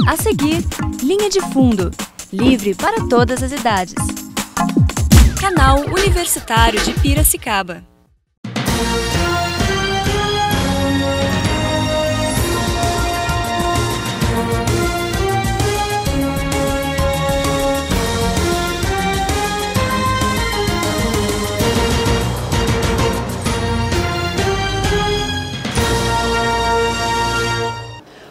A seguir, Linha de Fundo, livre para todas as idades. Canal Universitário de Piracicaba.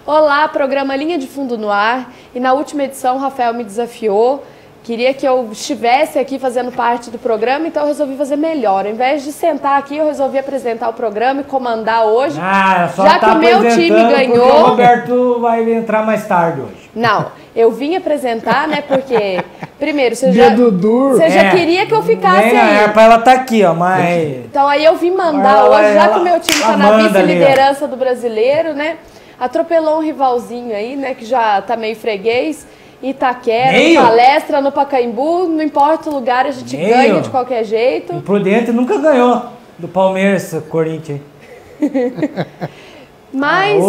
Olá, programa Linha de Fundo no ar. E na última edição o Rafael me desafiou, queria que eu estivesse aqui fazendo parte do programa, então eu resolvi fazer melhor. Ao invés de sentar aqui, eu resolvi apresentar o programa e comandar hoje. Já que o meu time ganhou. O Roberto vai entrar mais tarde hoje. Não, eu vim apresentar, né, porque primeiro você já queria que eu ficasse aí. É pra ela estar aqui, ó, mas... Então aí eu vim mandar hoje, já que o meu time está na vice-liderança do brasileiro, né? Atropelou um rivalzinho aí, né, que já tá meio freguês. Itaquera, Palestra, no Pacaembu, não importa o lugar, a gente ganha de qualquer jeito. O Prudente nunca ganhou do Palmeiras, Corinthians. Mas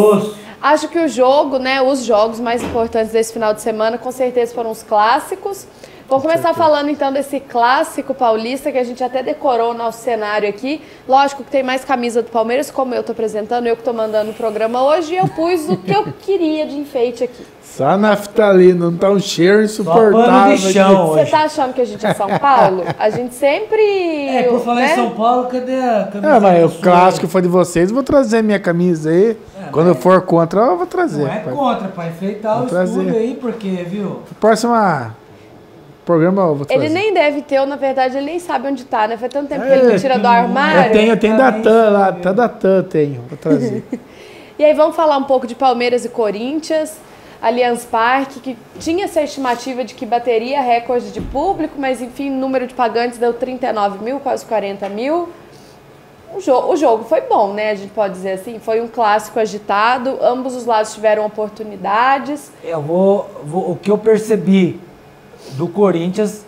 acho que o jogo, né, os jogos mais importantes desse final de semana com certeza foram os clássicos. Vamos começar falando então desse clássico paulista que a gente até decorou o nosso cenário aqui. Lógico que tem mais camisa do Palmeiras, como eu tô apresentando, eu que tô mandando o programa hoje, e eu pus o que eu queria de enfeite aqui. Só naftalina, não tá um cheiro insuportável. Você tá achando que a gente é São Paulo? A gente sempre... por falar em São Paulo, cadê a camisa? Mas o clássico foi de vocês, vou trazer minha camisa aí. Quando eu for contra, eu vou trazer. Não é contra, pra enfeitar o estúdio aí, porque, viu? Próxima... programa eu vou trazer. Ele nem deve ter, ou na verdade ele nem sabe onde tá, né? Faz tanto tempo que ele não tira do armário. Eu tenho da TAM lá, até da TAM tenho, vou trazer. E aí vamos falar um pouco de Palmeiras e Corinthians, Allianz Parque, que tinha essa estimativa de que bateria recorde de público, mas enfim, o número de pagantes deu 39 mil, quase 40 mil. O jogo foi bom, né? A gente pode dizer assim, foi um clássico agitado, ambos os lados tiveram oportunidades. O que eu percebi do Corinthians,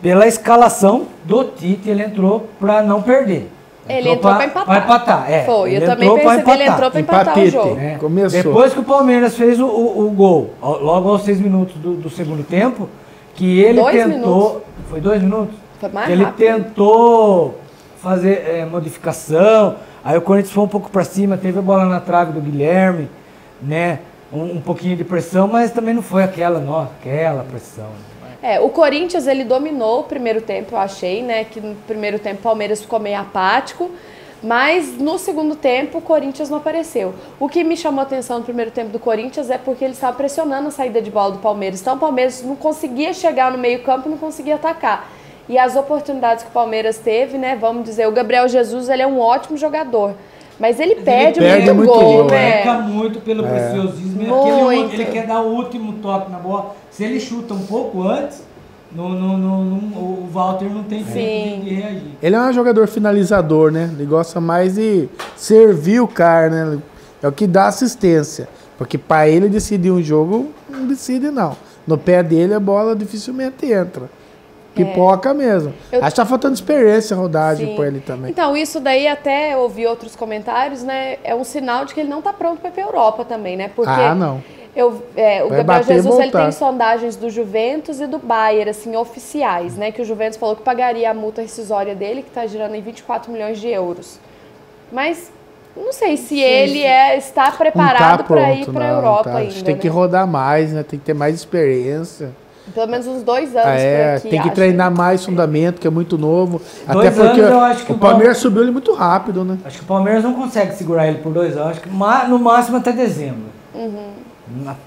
pela escalação do Tite, ele entrou para não perder. Ele entrou para empatar. Para empatar, Foi, eu também percebi, ele entrou para empatar o jogo. Começou. Depois que o Palmeiras fez o gol, logo aos 6 minutos do segundo tempo, que ele tentou... Foi 2 minutos? Foi mais ele rápido. tentou fazer modificação, aí o Corinthians foi um pouco para cima, teve a bola na trave do Guilherme, né? Um pouquinho de pressão, mas também não foi aquela pressão. O Corinthians, ele dominou o primeiro tempo, eu achei, né, que no primeiro tempo o Palmeiras ficou meio apático, mas no segundo tempo o Corinthians não apareceu. O que me chamou a atenção no primeiro tempo do Corinthians é porque ele estava pressionando a saída de bola do Palmeiras, então o Palmeiras não conseguia chegar no meio campo, não conseguia atacar. E as oportunidades que o Palmeiras teve, né, vamos dizer, o Gabriel Jesus, ele é um ótimo jogador. Mas ele perde muito gol, né? Ele peca muito pelo preciosismo. Ele quer dar o último toque na bola. Se ele chuta um pouco antes, o Walter não tem tempo de reagir. Ele é um jogador finalizador, né? Ele gosta mais de servir o cara, né? É o que dá assistência. Porque para ele decidir um jogo, não decide não. No pé dele a bola dificilmente entra. Pipoca mesmo. Acho que tá faltando experiência, rodagem por ele também. Então, isso daí até ouvi outros comentários, né? É um sinal de que ele não tá pronto para ir pra Europa também, né? Porque não. O Gabriel Jesus, ele tem sondagens do Juventus e do Bayern, assim, oficiais, né? Que o Juventus falou que pagaria a multa rescisória dele, que tá girando em 24 milhões de euros. Mas não sei se ele está preparado para ir para a Europa ainda. Tem que rodar mais, né? Tem que ter mais experiência. Pelo menos uns 2 anos por aqui. Tem que treinar mais fundamento, que é muito novo. 2 Até porque anos, eu acho que o Palmeiras subiu ele muito rápido, né? Acho que o Palmeiras não consegue segurar ele por 2 anos. Acho que no máximo até dezembro.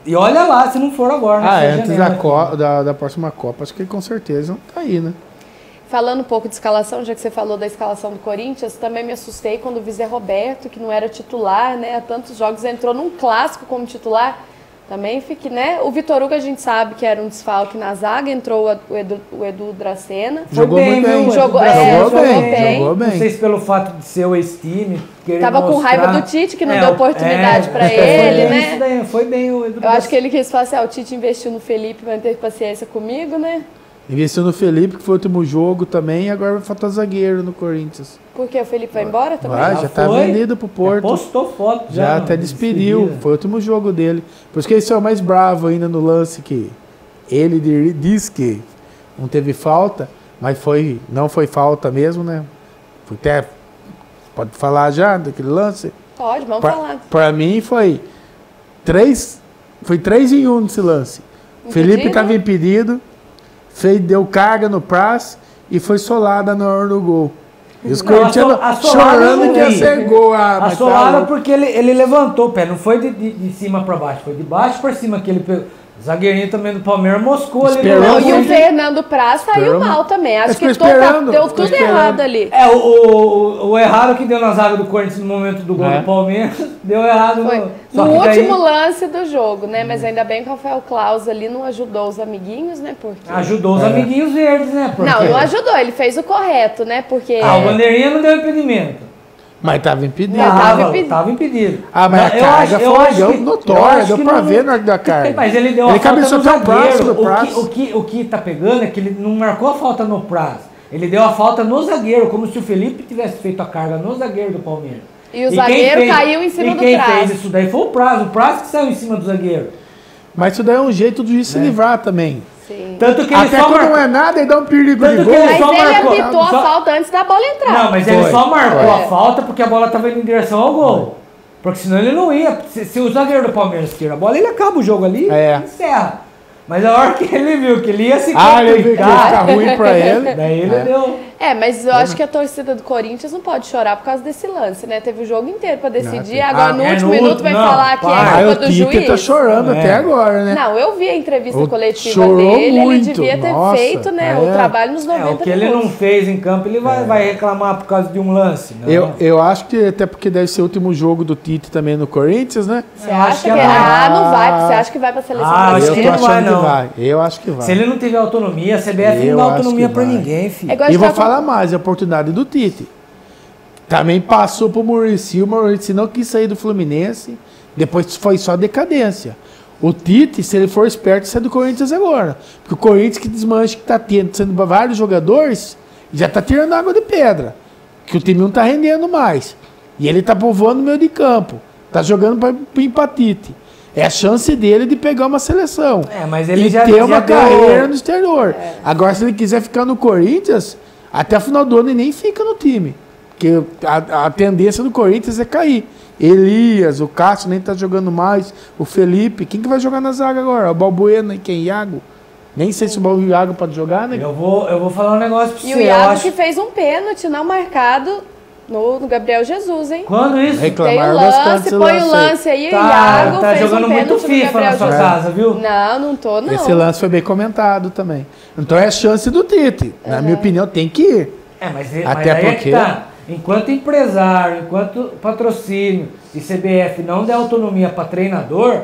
E olha lá, se não for agora. Antes da próxima Copa, acho que ele com certeza tá aí, né? Falando um pouco de escalação, já que você falou da escalação do Corinthians, também me assustei quando vi Zé Roberto, que não era titular, né? Há tantos jogos, entrou num clássico como titular. Também fique, né? O Vitor Hugo a gente sabe que era um desfalque na zaga, entrou o Edu Dracena. Jogou muito bem. Jogou bem. Não sei se pelo fato de ser o ex-time. Tava com raiva do Tite, que não deu oportunidade pra ele, né? Isso daí, foi bem o Edu Eu acho que ele quis falar assim, o Tite investiu no Felipe, vai ter paciência comigo, né? Investiu no Felipe, que foi o último jogo também, e agora vai faltar zagueiro no Corinthians. Porque o Felipe vai embora também? Vai, já tá foi. vendido pro Porto. Postou foto Já até despediu. Foi o último jogo dele. Por isso que ele saiu mais bravo ainda no lance que ele diz que não teve falta, mas não foi falta mesmo, né? Foi até, pode falar já daquele lance? Pode, vamos falar. Pra mim foi 3-1 nesse lance. Felipe estava impedido, deu carga no Praz e foi solada na hora do gol. E os corintianos chorando que ia ser gol. A solada porque ele levantou o pé, não foi de cima para baixo, foi de baixo para cima que ele pegou. O zagueirinho também do Palmeiras moscou ali. Não, e o Fernando Praz saiu mal também. Acho que deu tudo errado ali. O errado que deu na zaga do Corinthians no momento do gol do Palmeiras, deu errado no último lance do jogo, né? Mas ainda bem que o Rafael Claus ali não ajudou os amiguinhos, né? Porque... Ajudou os amiguinhos verdes, né? Porque... Não ajudou, ele fez o correto, né? Porque... o bandeirinha não deu impedimento. Mas estava impedido. Tava impedido. Mas a carga foi notória, deu pra ver na hora da carga. Mas ele deu a falta no zagueiro. O que tá pegando é que ele não marcou a falta no Praz. Ele deu a falta no zagueiro, como se o Felipe tivesse feito a carga no zagueiro do Palmeiras. E o zagueiro caiu em cima do Praz. E quem fez isso daí foi o Praz que saiu em cima do zagueiro. Mas isso daí é um jeito de se livrar também. Sim. Tanto que ele até quando não é nada, ele dá um perigo de gol. Mas ele apitou a falta antes da bola entrar. Não, mas ele só marcou a falta porque a bola estava indo em direção ao gol. Porque senão ele não ia. Se o zagueiro do Palmeiras tira a bola, ele acaba o jogo ali e encerra. Mas a hora que ele viu que ele ia se complicar, ele viu que ia ficar ruim pra ele. Daí ele deu... mas eu acho que a torcida do Corinthians não pode chorar por causa desse lance, né? Teve o jogo inteiro pra decidir, agora no último minuto vai falar que é culpa do juiz. O Tite tá chorando até agora, né? Não, eu vi a entrevista coletiva dele, ele devia ter feito, né, o trabalho nos 90 minutos. O que ele não fez em campo, ele vai reclamar por causa de um lance. Eu acho que até porque deve ser o último jogo do Tite também no Corinthians, né? Você acha que não vai, porque você acha que vai pra seleção brasileira? Eu tô achando que vai. Eu acho que vai. Se ele não tiver autonomia, a CBF não dá autonomia pra ninguém, filho. E vou falar mais, a oportunidade do Tite. Também passou pro Muricy, o Muricy não quis sair do Fluminense, depois foi só decadência. O Tite, se ele for esperto, sai do Corinthians agora. Porque o Corinthians que desmancha, que tá sendo vários jogadores, já tá tirando água de pedra. Que o time não tá rendendo mais. E ele tá povoando no meio de campo. Tá jogando pro empatite. É a chance dele de pegar uma seleção. Mas ele e ter uma carreira no exterior. Agora, se ele quiser ficar no Corinthians, até o final do ano ele nem fica no time. Porque a tendência do Corinthians é cair. Elias, o Cássio nem tá jogando mais. O Felipe, quem que vai jogar na zaga agora? O Balbuena e quem? Iago? Nem sei se o Iago pode jogar, né? Eu vou falar um negócio pra você. E o Iago que fez um pênalti não marcado no Gabriel Jesus, hein? Quando isso? Reclamaram bastante. Põe o lance aí, o Iago tá jogando muito FIFA na sua casa, viu? Não tô, não. Esse lance foi bem comentado também. Então é a chance do Tite. Na minha opinião, tem que ir. Até porque... Enquanto empresário, enquanto patrocínio e CBF não der autonomia para treinador,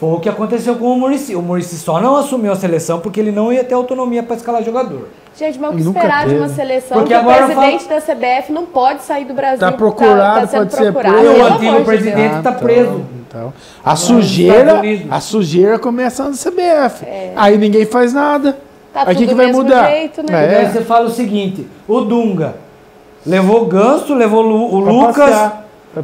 foi o que aconteceu com o Muricy. O Muricy só não assumiu a seleção porque ele não ia ter autonomia para escalar jogador. Gente, mas o que esperar de uma seleção porque que o presidente da CBF não pode sair do Brasil? Está procurado, tá pode ser preso. O antigo presidente está preso. Então, a sujeira começa na CBF. Aí ninguém faz nada. Tá aí o que vai mudar? Jeito, né? Aí você fala o seguinte, o Dunga levou o Ganso, levou o Lucas,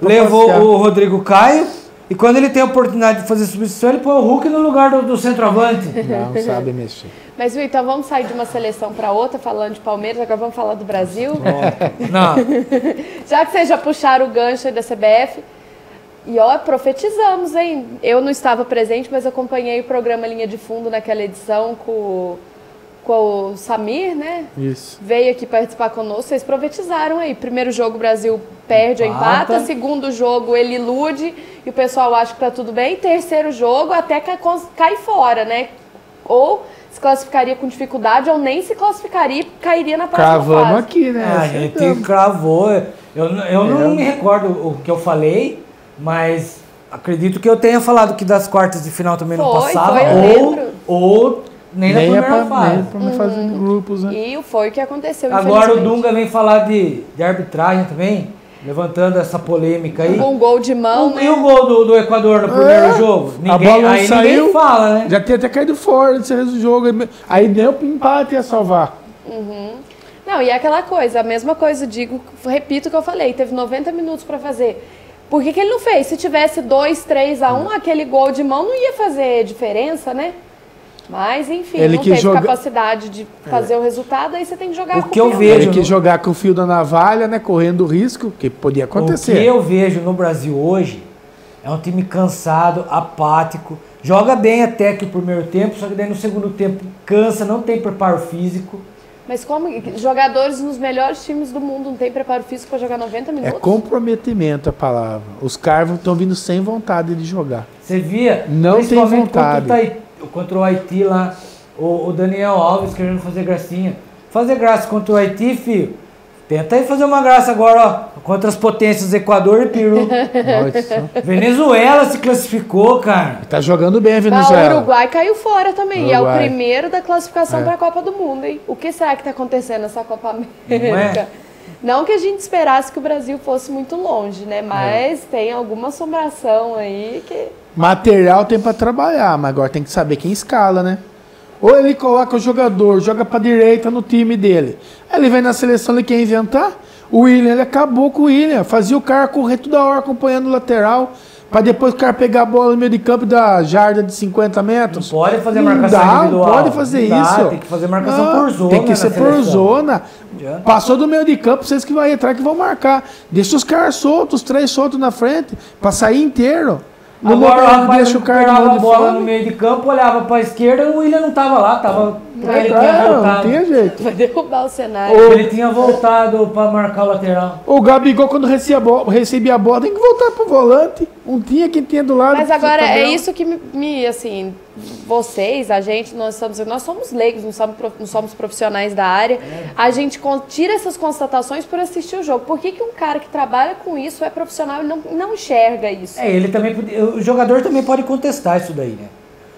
levou o Rodrigo Caio, e quando ele tem a oportunidade de fazer substituição, ele põe o Hulk no lugar do centroavante. Não sabe mexer. Mas, Will, então vamos sair de uma seleção para outra, falando de Palmeiras, agora vamos falar do Brasil. Não. Já que vocês já puxaram o gancho aí da CBF, e profetizamos, hein? Eu não estava presente, mas acompanhei o programa Linha de Fundo naquela edição com o Samir, né? Isso. Veio aqui participar conosco, vocês profetizaram aí. Primeiro jogo o Brasil perde ou empata, segundo jogo ele ilude e o pessoal acha que tá tudo bem. Terceiro jogo até cai fora, né? Ou se classificaria com dificuldade ou nem se classificaria e cairia na próxima fase. Cravamos aqui, né? A gente cravou. Eu não me recordo o que eu falei, mas acredito que eu tenha falado que das quartas de final também não passava. Ou nem na primeira fase. Nem fazendo grupos, né? E foi o que aconteceu, agora o Dunga vem falar de arbitragem também. levantando essa polêmica aí. Um gol de mão, né? E o gol do Equador no primeiro jogo? A bola não Aí saiu, ninguém fala, né? Já tinha até caído fora desse jogo. Aí deu pro empate ia salvar. Não, e é aquela coisa, a mesma coisa, repito o que eu falei, teve 90 minutos para fazer. Por que ele não fez? Se tivesse 2-3-1, aquele gol de mão não ia fazer diferença, né? Mas, enfim, Ele não que teve capacidade de fazer o resultado, aí você tem que jogar com o eu vejo Ele quis jogar com o fio da navalha, né? Correndo risco, que podia acontecer. O que eu vejo no Brasil hoje é um time cansado, apático, joga bem até que o primeiro tempo, só que daí no segundo tempo cansa, não tem preparo físico. Mas como jogadores nos melhores times do mundo não tem preparo físico para jogar 90 É minutos? comprometimento a palavra. Os caras estão vindo sem vontade de jogar. Você via, Não tem principalmente vontade. contra o Haiti lá, o Daniel Alves querendo fazer gracinha. Fazer graça contra o Haiti, filho. Tenta aí fazer uma graça agora, ó, contra as potências Equador e Peru. Nossa. Venezuela se classificou, cara. Tá jogando bem a O Venezuela. Uruguai caiu fora também. E é o Uruguai. primeiro da classificação É. para a Copa do Mundo, hein? O que será que está acontecendo nessa Copa América? Não é? Não que a gente esperasse que o Brasil fosse muito longe, né? Mas tem alguma assombração aí que... Material tem pra trabalhar, mas agora tem que saber quem escala, né? Ou ele coloca o jogador, joga pra direita no time dele. Aí ele vem na seleção, ele quer inventar. O William, ele acabou com o William. Fazia o cara correr toda hora acompanhando o lateral. Pra depois o cara pegar a bola no meio de campo da jarda de 50 metros. Não pode fazer Não marcação dá, individual. Não pode fazer Não dá, isso. tem que fazer marcação por zona Tem que na ser por seleção. zona. adianta. Passou do meio de campo, vocês que vão entrar que vão marcar. Deixa os caras soltos, os 3 soltos na frente, pra sair inteiro. No Agora o momento, rapaz deixa o cara recuperava a de bola fora. no meio de campo, olhava pra esquerda, o William não tava lá, tava porque ele tinha Não voltado. tinha jeito. Vai derrubar o cenário. Ele tinha voltado pra marcar o lateral. O Gabigol, quando recebia a bola, tem que voltar pro volante. Não tinha quem tinha do lado. Mas agora é tabela. isso que me assim, vocês, a gente, nós somos leigos, não somos profissionais da área. A gente tira essas constatações por assistir o jogo. Por que um cara que trabalha com isso é profissional e não enxerga isso? Ele também o jogador também pode contestar isso daí, né?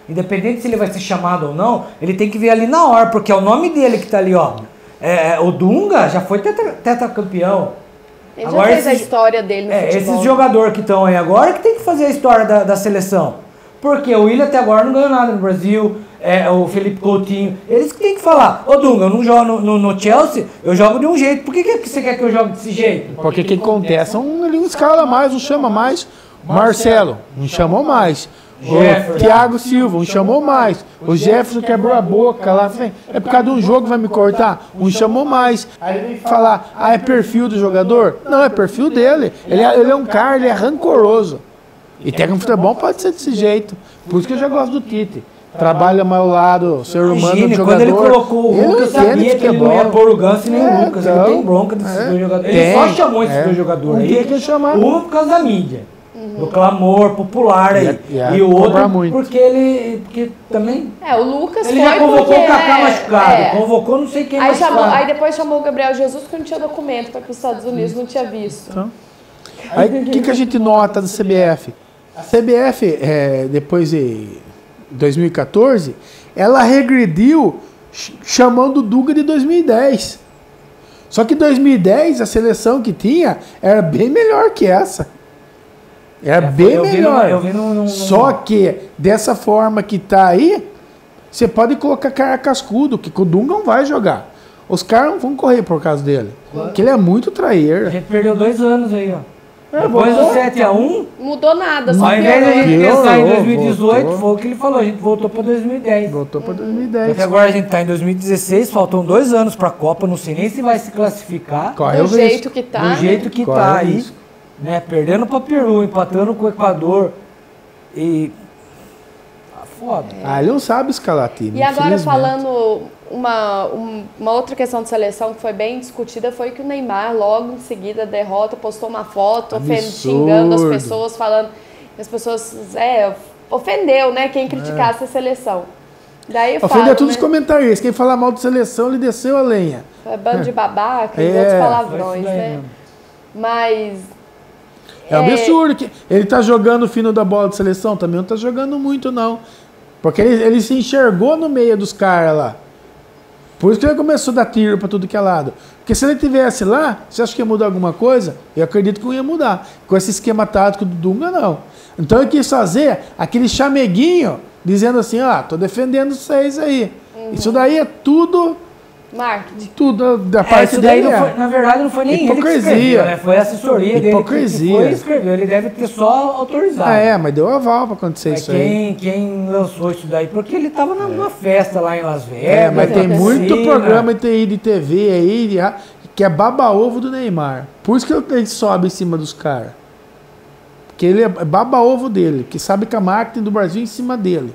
Independente se ele vai ser chamado ou não, ele tem que ver ali na hora, porque é o nome dele que tá ali, ó. O Dunga já foi tetracampeão. Ele Agora já fez a esses- história dele no futebol. Esses jogadores que estão aí agora que tem que fazer a história da seleção. Porque o Willian até agora não ganhou nada no Brasil, o Felipe Coutinho, eles que tem que falar. Ô Dunga, eu não jogo no Chelsea, eu jogo de um jeito. Por que você quer que eu jogue desse jeito? Porque quem contesta, ele não escala mais, não chama mais. Marcelo, não chamou mais. O Jefferson. Thiago Silva, não chamou mais. O Jefferson quebrou a boca lá. É por causa de um jogo que vai me cortar? Não chamou mais. Aí ele vem falar, é perfil do jogador? Não, é perfil dele. Ele é um cara, ele é rancoroso. E técnico de futebol pode ser desse jeito. Por isso que eu já gosto do Tite. Trabalha mais ao lado, ser humano do Imagine, jogador. quando ele colocou o Ele não Lucas, entende sabia que ele não ia futebol. pôr o Ganso e nem o Lucas. Ele então, tem bronca desses dois jogadores. Ele tem, só chamou esses dois Não jogadores tinha aí. que chamar. Um por causa da mídia. Do clamor popular aí. E E o cobrar outro muito. porque também... O Lucas Ele foi já convocou porque, o Kaká machucado, convocou não sei quem Aí, machucado. aí depois chamou o Gabriel Jesus porque não tinha documento para que os Estados Unidos não tinha visto. Então, aí o que a gente nota da CBF? A CBF, depois de 2014, ela regrediu chamando o Dunga de 2010. Só que 2010, a seleção que tinha era bem melhor que essa. Era bem eu vi melhor. eu vi num- Só que, dessa forma que tá aí, você pode colocar cara cascudo, que o Dunga não vai jogar. Os caras não vão correr por causa dele. Porque ele é muito A traíra. gente perdeu 2 anos aí, ó. Depois do voltou. 7-1, Mudou nada, só ao invés da piorou. gente pensar em Piorou, 2018, voltou. foi o que ele falou, a gente voltou pra 2010. Voltou para 2010. Até agora a gente tá em 2016, faltam 2 anos pra Copa, não sei nem se vai se classificar. Corre o Do risco. jeito que tá. Do jeito que Corre tá o aí, risco. né? Perdendo pra Peru, empatando com o Equador. E. Foda. Ele não sabe escalar time. E agora infelizmente. falando uma outra questão de seleção que foi bem discutida foi que o Neymar logo em seguida da derrota postou uma foto Absurdo. xingando as pessoas, falando que as pessoas ofendeu, né, quem criticasse a seleção. Daí eu Ofendeu falo, todos os né, comentaristas. Quem falar mal de seleção, ele desceu a lenha. é bando de babaca e É, outros foi palavrões, isso daí né? mesmo. Mas É um absurdo. Que ele tá jogando o fino da bola de seleção, também não tá jogando muito, não. Porque ele se enxergou no meio dos caras lá. Por isso que ele começou a dar tiro pra tudo que é lado. Porque se ele tivesse lá, você acha que ia mudar alguma coisa? Eu acredito que não ia mudar. Com esse esquema tático do Dunga, não. Então ele quis fazer aquele chameguinho, dizendo assim, tô defendendo vocês aí. Isso daí é tudo... Marketing. Tudo da parte isso daí dele. não foi, na verdade, não foi nem hipocrisia. ele que escreveu, né? Foi a assessoria Hipocrisia. dele que foi e escreveu. Ele deve ter só autorizado. Mas deu aval pra acontecer isso aí. Quem lançou isso daí? Porque ele tava numa festa lá em Las Vegas. Mas tem na muito piscina. programa de TI de TV aí que é baba-ovo do Neymar. Por isso que ele sobe em cima dos caras. Porque ele é baba-ovo dele, que sabe que a marketing do Brasil é em cima dele.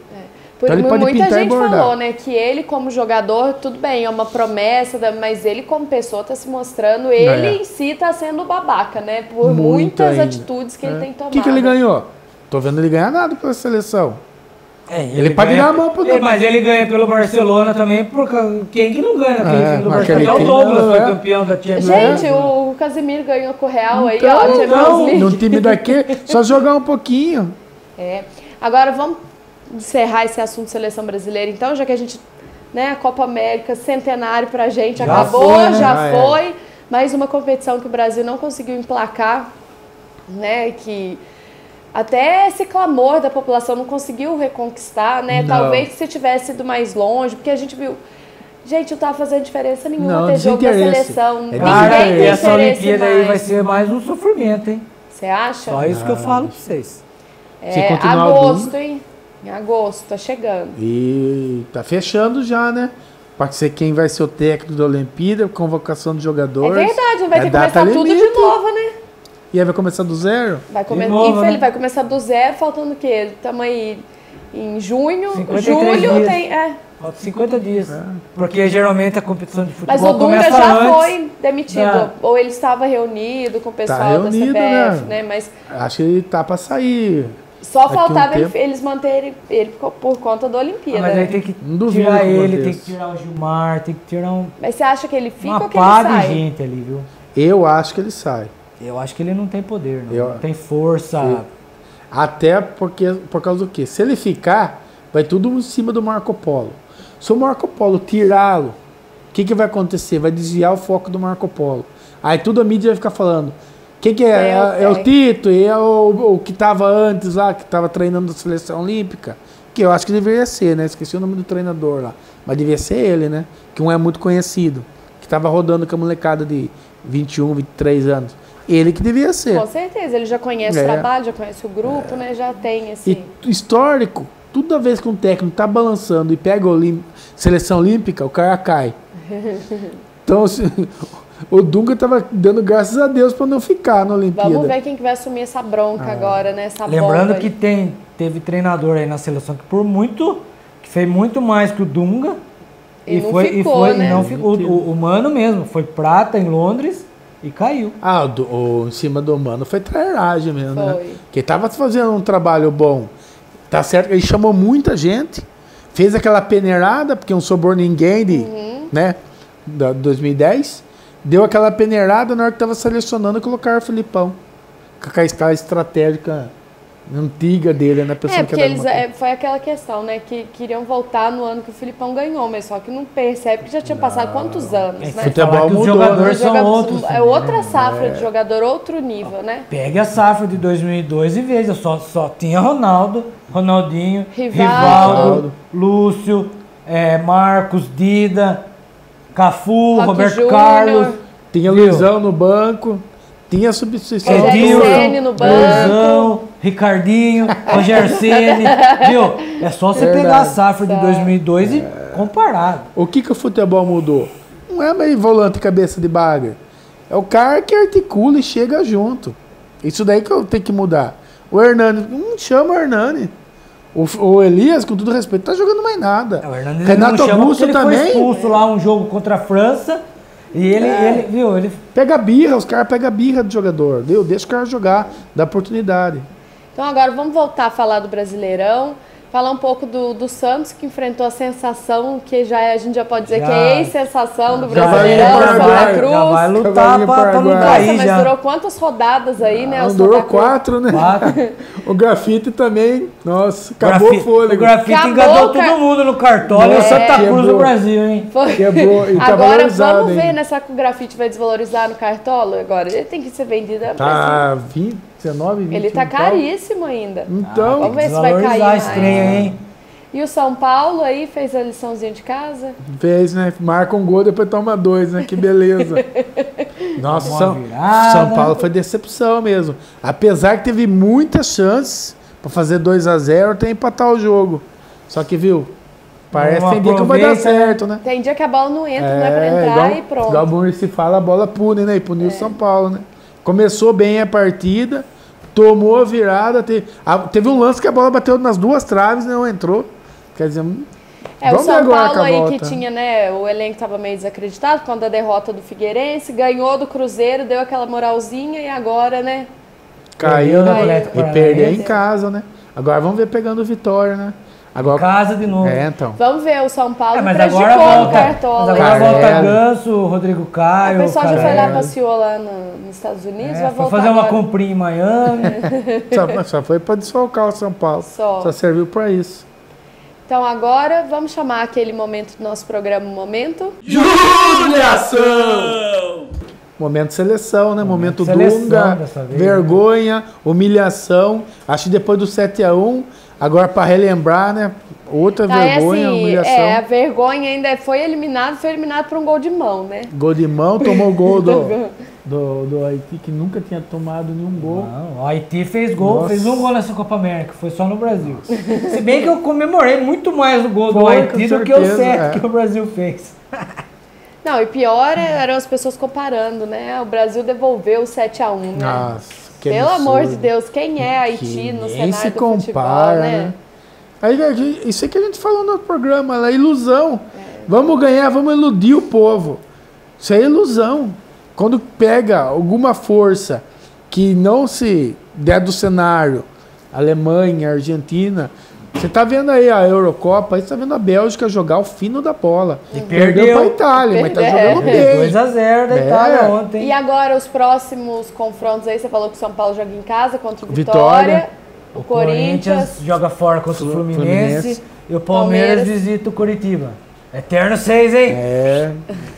Por, Então ele pode muita pintar e gente bordar. falou, né, que ele como jogador, tudo bem, é uma promessa, mas ele como pessoa tá se mostrando, ele em si tá sendo babaca, né, por Muito muitas ainda. atitudes que ele tem tomado. O que ele ganhou? Tô vendo ele ganhar nada pela seleção. Ele pode ganha- dar a mão pro Mas ele ganha pelo Barcelona também, porque quem que não ganha naquele time do mas Barcelona? aquele O Douglas time, foi né? campeão da Champions Gente, League. o Casemiro ganhou com o Real aí, Então, ó, Champions League. num time daqui, só jogar um pouquinho. Agora vamos encerrar esse assunto seleção brasileira, então, já que a gente, né, a Copa América, centenário pra gente, Já acabou, foi, né? já foi, mais uma competição que o Brasil não conseguiu emplacar, né, que até esse clamor da população não conseguiu reconquistar, né, Não. talvez se tivesse ido mais longe, porque a gente viu, gente, não tava fazendo diferença nenhuma Não, ter jogo da desinteresse. seleção, É ninguém Cara, tem essa interesse Olimpíada aí vai mais. ser mais um sofrimento, hein? Você acha? Só isso que eu falo pra vocês. Se continuar agosto, hein? Em agosto, tá chegando. E tá fechando já, né? Pode ser quem vai ser o técnico da Olimpíada, convocação de É jogadores. verdade, vai ter que data começar tudo de limite. novo, né? E aí vai começar do zero? Vai, novo, né? vai começar do zero, faltando o quê? Estamos aí em junho, 53 julho dias. tem... Falta 50 dias. Porque geralmente a competição de futebol Mas o Dunga começa já antes. foi demitido. Da- Ou ele estava reunido com o pessoal reunido, da CBF, né? né? Mas Acho que ele tá pra sair. só Daqui um faltava tempo. eles manterem ele por conta da Olimpíada. Mas aí né? tem que Não duvido tirar que ele, aconteça. tem que tirar o Gilmar, tem que tirar Mas você acha que ele fica uma ou que ele pá de sai? gente ali, viu? Eu acho que ele sai. Eu acho que ele não tem poder, não, Eu- não tem força. Até porque, por causa do quê? Se ele ficar, vai tudo em cima do Marco Polo. Se o Marco Polo tirá-lo, o que vai acontecer? Vai desviar o foco do Marco Polo. Aí tudo a mídia vai ficar falando. Quem que é? É o Tito e é o que estava antes lá, que estava treinando a seleção olímpica. Que eu acho que deveria ser, né? Esqueci o nome do treinador lá. Mas devia ser ele, né? Que não é muito conhecido. Que estava rodando com a molecada de 21, 23 anos. Ele que devia ser. Com certeza, ele já conhece o É. trabalho, já conhece o grupo, né? Já tem esse... E histórico, toda vez que um técnico tá balançando e pega seleção olímpica, o cara cai. Então, o Dunga tava dando graças a Deus para não ficar na Olimpíada. Vamos ver quem que vai assumir essa bronca agora, né? Essa Lembrando bomba que aí. teve treinador aí na seleção que fez muito mais que o Dunga. E não ficou, né? E não ficou. O Mano mesmo, foi prata em Londres e caiu. Em cima do Mano foi trairagem mesmo, né? Foi. Que tava fazendo um trabalho bom. Tá certo que ele chamou muita gente, fez aquela peneirada, porque não sobrou ninguém né, da 2010, deu aquela peneirada na hora que tava selecionando e colocaram o Filipão. Com a escala estratégica antiga dele, né? Pensando Porque que era eles, alguma coisa. foi aquela questão, né? Que queriam voltar no ano que o Filipão ganhou, mas só que não percebe que já tinha passado quantos anos, né? futebol Falar que os mudou, jogadores Os são jogadores- outros. é também, outra né? safra de jogador, outro nível, né? Pegue a safra de 2002 e veja, só tinha Ronaldo, Ronaldinho, Rivaldo. Lúcio, Marcos, Dida, Cafu, Roque Roberto Júnior. Carlos, Tinha viu? Luizão no banco, tinha substituição. Rogério Edilson, Ceni no banco. Luizão, Ricardinho, Rogério Ceni, viu? É só você pegar a safra de 2002 e comparar. O que o futebol mudou? Não é mais volante cabeça de baga. É o cara que articula e chega junto. Isso daí que eu tenho que mudar. O Hernani, não chama o Hernani. O Elias, com todo respeito, tá jogando mais nada. O Hernandes Renato não chama Augusto porque ele foi também. expulso lá um jogo contra a França e ele viu, ele Pega birra, os caras pegam birra do jogador. Deixa o cara jogar, dá oportunidade. Então agora vamos voltar a falar do Brasileirão. Falar um pouco do Santos, que enfrentou a sensação, que a gente já pode dizer que é ex-sensação do Brasileirão, Santa Cruz. Já vai lutar pra não cair. Nossa, mas durou quantas rodadas aí, né? Durou 4, né? 4. O grafite também, nossa, acabou o fôlego. O grafite enganou todo mundo no cartola e o Santa Cruz do Brasil, hein? Quebrou. E tá agora vamos ver, né? Será que o grafite vai desvalorizar no cartola agora? Ele tem que ser vendido. Tá 19, 20. Ele tá caríssimo ainda. Então, vamos ver se vai cair mais. Hein? E o São Paulo aí fez a liçãozinha de casa? Fez, né? Marca um gol, depois toma 2, né? Que beleza. Nossa, São Paulo foi decepção mesmo. Apesar que teve muitas chances pra fazer 2-0, tem empatar o jogo. Só que, viu? Parece que tem dia que vai dar certo, né? Tem dia que a bola não entra, não é pra entrar e pronto. Igual o Muricy fala, a bola pune, né? E puniu o São Paulo, né? Começou bem a partida, tomou a virada. Teve um lance que a bola bateu nas 2 traves e não entrou. Quer dizer, o São Paulo aí que tinha, né? O elenco tava meio desacreditado quando a derrota do Figueirense, ganhou do Cruzeiro, deu aquela moralzinha e agora, né? Caiu no Atlético e perdeu em casa, né? Agora vamos ver pegando vitória, né? Agora, casa de novo. Então. Vamos ver, o São Paulo mas prejudicou agora no Cartola. Mas agora volta Ganso, Rodrigo Caio. O pessoal já foi lá, passeou lá nos Estados Unidos, vai voltar fazer uma comprinha em Miami. Só foi para desfalcar o São Paulo. Só serviu para isso. Então agora vamos chamar aquele momento do nosso programa, Momento Juliação! Momento seleção, né? Momento Dunga, vergonha, humilhação. Acho que depois do 7-1, agora para relembrar, né? Outra vergonha, assim, humilhação. A vergonha ainda foi eliminado por um gol de mão, né? Gol de mão, tomou gol do Haiti, que nunca tinha tomado nenhum gol. Não, o Haiti fez um gol nessa Copa América, foi só no Brasil. Se bem que eu comemorei muito mais o gol do Haiti do que o 7 que o Brasil fez. Não, e pior eram as pessoas comparando, né? O Brasil devolveu o 7-1, né? Nossa, que Pelo absurdo. amor de Deus, quem é Haiti no cenário do futebol, né? Aí, isso é que a gente falou no programa, é ilusão. Vamos ganhar, vamos iludir o povo. Isso é ilusão. Quando pega alguma força que não se der do cenário, Alemanha, Argentina, você tá vendo aí a Eurocopa, aí você tá vendo a Bélgica jogar o fino da bola. E perdeu pra Itália, mas tá jogando bem. 2-0 da Itália ontem. E agora os próximos confrontos aí, você falou que o São Paulo joga em casa contra o Vitória. O Corinthians joga fora contra o Fluminense. E o Palmeiras visita o Curitiba. Eterno 6, hein?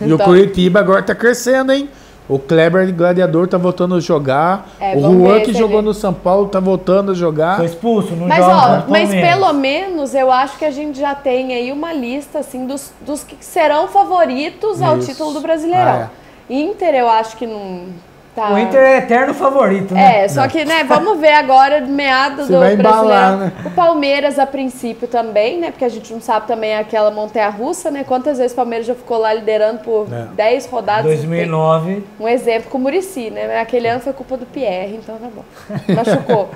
E o Curitiba agora tá crescendo, hein? O Kleber Gladiador tá voltando a jogar. O Juan, que jogou no São Paulo, tá voltando a jogar. Foi expulso, não mas, joga. Mas pelo menos eu acho que a gente já tem aí uma lista assim, dos que serão favoritos ao título do Brasileirão. Inter, eu acho que não. Tá. O Inter é eterno favorito, né? Só que, né, vamos ver agora, meado do Brasileirão. Né? O Palmeiras, a princípio, também, né? Porque a gente não sabe também aquela montanha-russa, né? Quantas vezes o Palmeiras já ficou lá liderando por 10 rodadas. 2009. Um exemplo com o Muricy, né? Aquele ano foi culpa do Pierre, então tá bom. Machucou.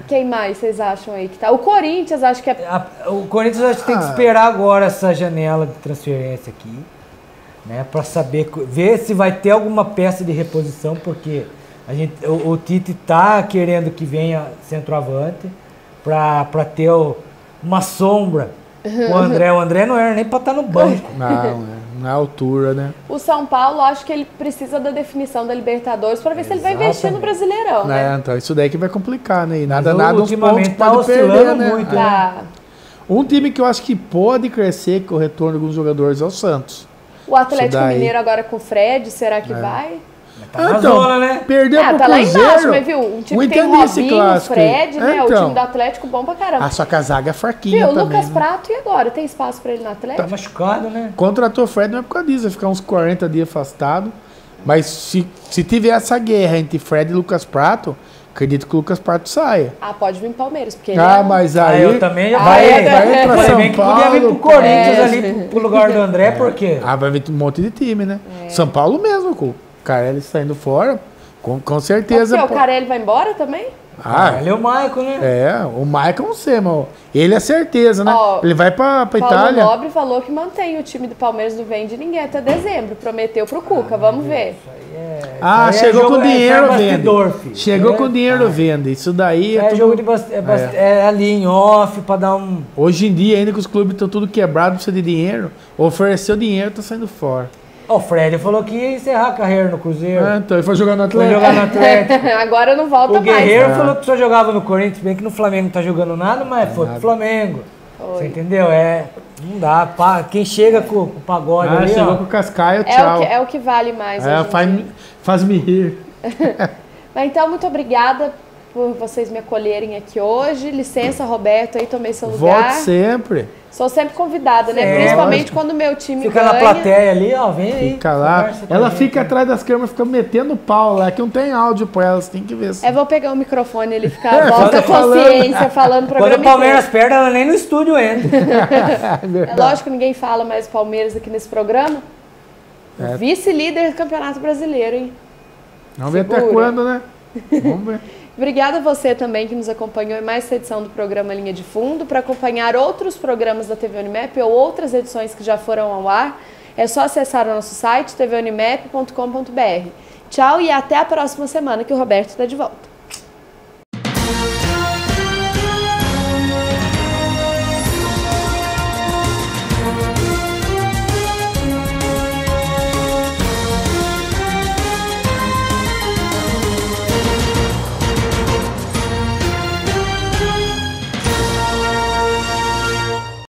Quem mais vocês acham aí que tá? O Corinthians, acho que é... O Corinthians acho que tem que esperar agora essa janela de transferência aqui. Né, para ver se vai ter alguma peça de reposição, porque o Tite tá querendo que venha centroavante para ter uma sombra. O André não era nem para estar no banco. Não, na altura, né? O São Paulo, acho que ele precisa da definição da Libertadores para ver se ele vai investir no Brasileirão, né? Então isso daí que vai complicar, né? E nada, ultimamente tá oscilando muito, né? Um time que eu acho que pode crescer com o retorno de alguns jogadores é o Santos. O Atlético Mineiro agora com o Fred, será que vai? Tá na zona, né? Perdeu pro tá Cruzeiro. Lá embaixo, mas viu? Um time que tem Robinho, Fred, né? O time do Atlético bom pra caramba. Só que a zaga é fraquinha também. O Lucas Prato, e agora? Tem espaço pra ele no Atlético? Tá machucado, né? Contratou o Fred, não é por causa disso, vai ficar uns 40 dias afastado. Mas se tiver essa guerra entre Fred e Lucas Prato, acredito que o Lucas Prato saia. Pode vir Palmeiras, porque ele mas aí... eu também vai pra São Paulo. Podia vir pro Corinthians ali, pro lugar do André, por quê? Vai vir um monte de time, né? São Paulo mesmo, com o Carelli saindo fora, com certeza... Porque o Carelli vai embora também? Ele é o Maicon, né? O Maicon não sei, mas ele é certeza, né? Ele vai pra Itália. Paulo Nobre falou que mantém o time do Palmeiras, não vende ninguém até dezembro, prometeu pro Cuca, vamos ver. chegou com dinheiro, vende. Filho. Chegou com dinheiro, vende. Isso daí é tudo... jogo de ali em off, pra dar um... Hoje em dia, ainda que os clubes estão tudo quebrados, precisa de dinheiro. Ofereceu dinheiro, tá saindo fora. O Fred falou que ia encerrar a carreira no Cruzeiro. Então ele foi jogar no Atlético. Foi jogar no Atlético. Agora não volta mais. O Guerreiro falou que só jogava no Corinthians, bem que no Flamengo não tá jogando nada, mas foi pro Flamengo. Você entendeu? Não dá. Quem chega com o pagode ali, chegou com o Cascaio, tchau. É o que vale mais. Faz-me rir. Então, muito obrigada por vocês me acolherem aqui hoje. Licença, Roberto, aí tomei seu lugar. Volte sempre. Sou sempre convidada, né? Principalmente quando o meu time fica ganha. Na plateia ali, ó, vem aí. Fica lá. Ela fica atrás das câmeras, fica metendo pau lá, que não tem áudio pra elas, tem que ver. Vou pegar o microfone ali, ficar volta consciência, falando pro programa. Quando o Palmeiras perde, ela nem no estúdio entra. É lógico que ninguém fala mais Palmeiras aqui nesse programa. Vice-líder do Campeonato Brasileiro, hein? Vamos ver até quando, né? Vamos ver. Obrigada a você também que nos acompanhou em mais essa edição do programa Linha de Fundo. Para acompanhar outros programas da TV Unimap ou outras edições que já foram ao ar, é só acessar o nosso site tvunimap.com.br. Tchau e até a próxima semana que o Roberto está de volta.